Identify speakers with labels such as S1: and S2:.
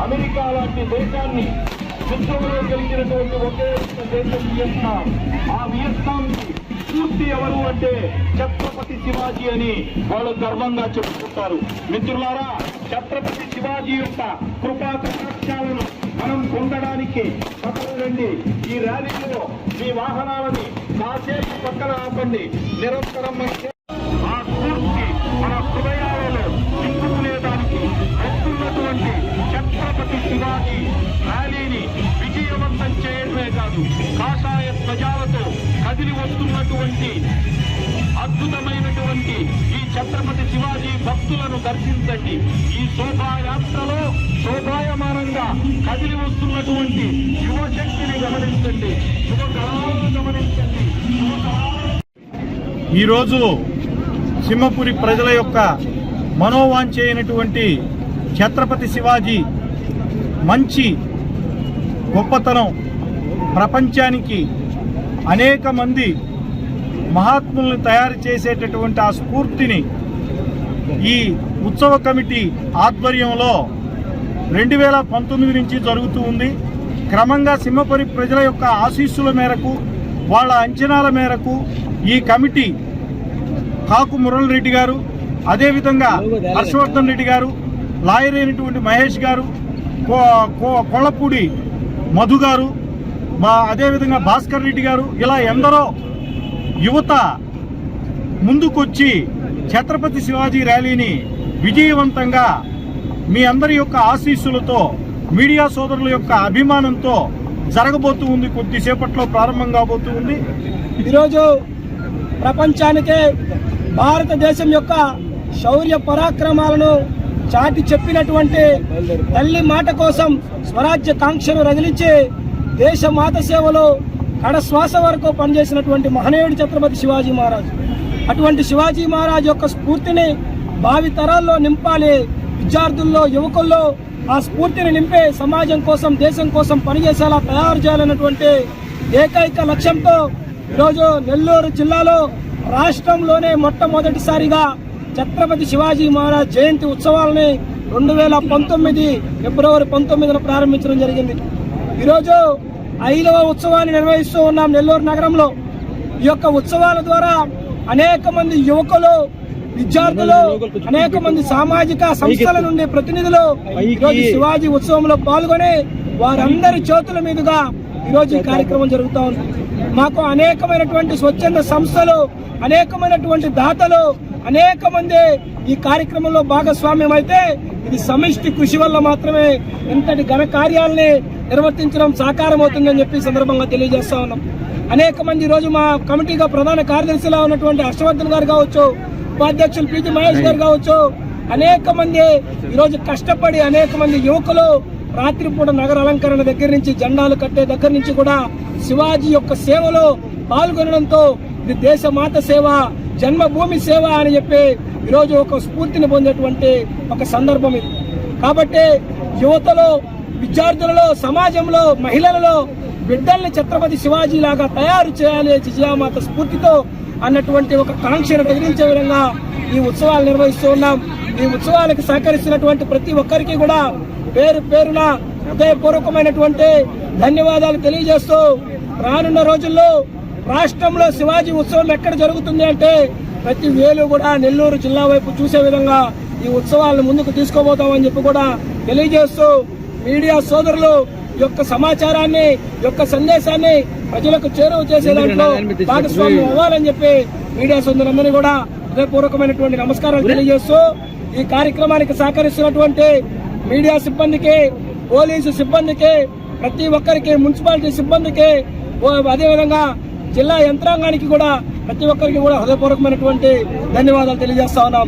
S1: America లాంటి దేశాన్ని యుద్ధంలో గెలిచినటువంటి ఒకే దేశం వియత్నాం. ఆ వియత్నాం పూర్తి ఎవరు అంటే ఛత్రపతి శివాజీ అని వాళ్ళు గర్వంగా చెప్పుకుంటారు. మిత్రులారా, ఛత్రపతి శివాజీ యొక్క కృపా కటాక్షాలను మనం పొందడానికి రండి. ఈ ర్యాలీలో మీ వాహనాలని కాసేపు పక్కన ఆపండి. నిరంతరం ఆ స్ఫూర్తి మన హృదయాలలో నింపుకునేదానికి వస్తున్నటువంటి ఛత్రపతి శివాజీ ర్యాలీని విజయవంతం చేయడమే కాదు, కాషాయ ధ్వజాలతో కదిలి వస్తున్నటువంటి అద్భుతమైనటువంటి ఈ ఛత్రపతి శివాజీ భక్తులను దర్శించండి. ఈ శోభాయాత్రలో శోభాయమానంగా కదిలి వస్తున్నటువంటి యువశక్తిని గమనించండి, యువకళాలను గమనించండి.
S2: ఈరోజు సింహపురి ప్రజల యొక్క మనోవాంఛైనటువంటి ఛత్రపతి శివాజీ మంచి గొప్పతనం ప్రపంచానికి అనేక మంది మహాత్ములను తయారు చేసేటటువంటి ఆ స్ఫూర్తిని ఈ ఉత్సవ కమిటీ ఆధ్వర్యంలో 2019 నుంచి జరుగుతూ ఉంది. క్రమంగా సింహపురి ప్రజల యొక్క ఆశీస్సుల మేరకు, వాళ్ళ అంచనాల మేరకు ఈ కమిటీ కాకు మురళిరెడ్డి గారు, అదేవిధంగా హర్షవర్ధన్ రెడ్డి గారు, లాయర్ అయినటువంటి మహేష్ గారు, కొళ్ళపూడి మధు గారు, అదేవిధంగా భాస్కర్ రెడ్డి గారు, ఇలా ఎందరో యువత ముందుకొచ్చి ఛత్రపతి శివాజీ ర్యాలీని విజయవంతంగా మీ అందరి యొక్క ఆశీస్సులతో, మీడియా సోదరుల యొక్క అభిమానంతో జరగబోతూ ఉంది. కొద్దిసేపట్లో ప్రారంభం కాబోతూ ఉంది.
S3: ఈరోజు ప్రపంచానికే భారతదేశం యొక్క శౌర్య పరాక్రమాలను చాటి చెప్పినటువంటి తల్లి మాట కోసం స్వరాజ్య కాంక్షను రగిలించి దేశమాత సేవలో కడశ్వాస వరకు పనిచేసినటువంటి మహనీయుడు ఛత్రపతి శివాజీ మహారాజ్. అటువంటి శివాజీ మహారాజ్ యొక్క స్ఫూర్తిని భావి తరాల్లో నింపాలి. విద్యార్థుల్లో, యువకుల్లో ఆ స్ఫూర్తిని నింపే సమాజం కోసం, దేశం కోసం పనిచేసేలా తయారు చేయాలన్నటువంటి ఏకైక లక్ష్యంతో ఈరోజు నెల్లూరు జిల్లాలో రాష్ట్రంలోనే మొట్టమొదటిసారిగా ఛత్రపతి శివాజీ మహారాజ్ జయంతి ఉత్సవాలని 2019 ఫిబ్రవరి 19న ప్రారంభించడం జరిగింది. ఈరోజు 5వ ఉత్సవాన్ని నిర్వహిస్తూ ఉన్నాం నెల్లూరు నగరంలో. ఈ యొక్క ఉత్సవాల ద్వారా అనేక మంది యువకులు, విద్యార్థులు, అనేక మంది సామాజిక సంస్థల నుండి ప్రతినిధులు ఈరోజు శివాజీ ఉత్సవంలో పాల్గొని వారందరి చేతుల మీదుగా ఈరోజు ఈ కార్యక్రమం జరుగుతూ ఉంది. మాకు అనేకమైనటువంటి స్వచ్ఛంద సంస్థలు, అనేకమైనటువంటి దాతలు, అనేక మంది ఈ కార్యక్రమంలో భాగస్వామ్యం అయితే ఇది సమిష్టి కృషి వల్ల మాత్రమే ఇంతటి ఘన కార్యాలని నిర్వర్తించడం సాకారం అవుతుందని చెప్పి సందర్భంగా తెలియజేస్తా ఉన్నాం. అనేక మంది ఈరోజు మా కమిటీగా ప్రధాన కార్యదర్శిలా ఉన్నటువంటి హర్షవర్ధన్ గారు కావచ్చు, ఉపాధ్యక్షులు పీజీ మహేష్ గారు కావచ్చు, అనేక మంది ఈరోజు కష్టపడి, అనేక మంది యువకులు రాత్రిపూట నగర అలంకరణ దగ్గర నుంచి, జెండాలు కట్టే దగ్గర నుంచి కూడా శివాజీ యొక్క సేవలో పాల్గొనడంతో ఇది దేశమాత సేవ, జన్మభూమి సేవ అని చెప్పి ఈరోజు ఒక స్ఫూర్తిని పొందేటువంటి ఒక సందర్భం ఇది. కాబట్టి యువతలో, విద్యార్థులలో, సమాజంలో, మహిళలలో బిడ్డల్ని ఛత్రపతి శివాజీ లాగా తయారు చేయాలి జిజియామాత స్ఫూర్తితో అన్నటువంటి ఒక కాంక్షను ఎదిరించే విధంగా ఈ ఉత్సవాలు నిర్వహిస్తూ ఉన్నాం. ఈ ఉత్సవాలకు సహకరిస్తున్నటువంటి ప్రతి ఒక్కరికి కూడా పేరు పేరున హృదయపూర్వకమైనటువంటి ధన్యవాదాలు తెలియజేస్తూ, రానున్న రోజుల్లో రాష్ట్రంలో శివాజీ ఉత్సవం ఎక్కడ జరుగుతుంది అంటే ప్రతి వేలు కూడా నెల్లూరు జిల్లా వైపు చూసే విధంగా ఈ ఉత్సవాలను ముందుకు తీసుకోబోతామని చెప్పి కూడా తెలియజేస్తూ, మీడియా సోదరులు యొక్క సమాచారాన్ని, యొక్క సందేశాన్ని ప్రజలకు చేరువ చేసే దాంట్లో భాగస్వామ్యం అవ్వాలని చెప్పి మీడియా సోదరులందరినీ కూడా హృదయపూర్వకమైనటువంటి నమస్కారాలు తెలియజేస్తూ ఈ కార్యక్రమానికి సహకరిస్తున్నటువంటి మీడియా సిబ్బందికి, పోలీసు సిబ్బందికి, ప్రతి ఒక్కరికి, మున్సిపాలిటీ సిబ్బందికి, అదేవిధంగా జిల్లా యంత్రాంగానికి కూడా ప్రతి ఒక్కరికి కూడా హృదయపూర్వకమైనటువంటి ధన్యవాదాలు తెలియజేస్తా ఉన్నాం.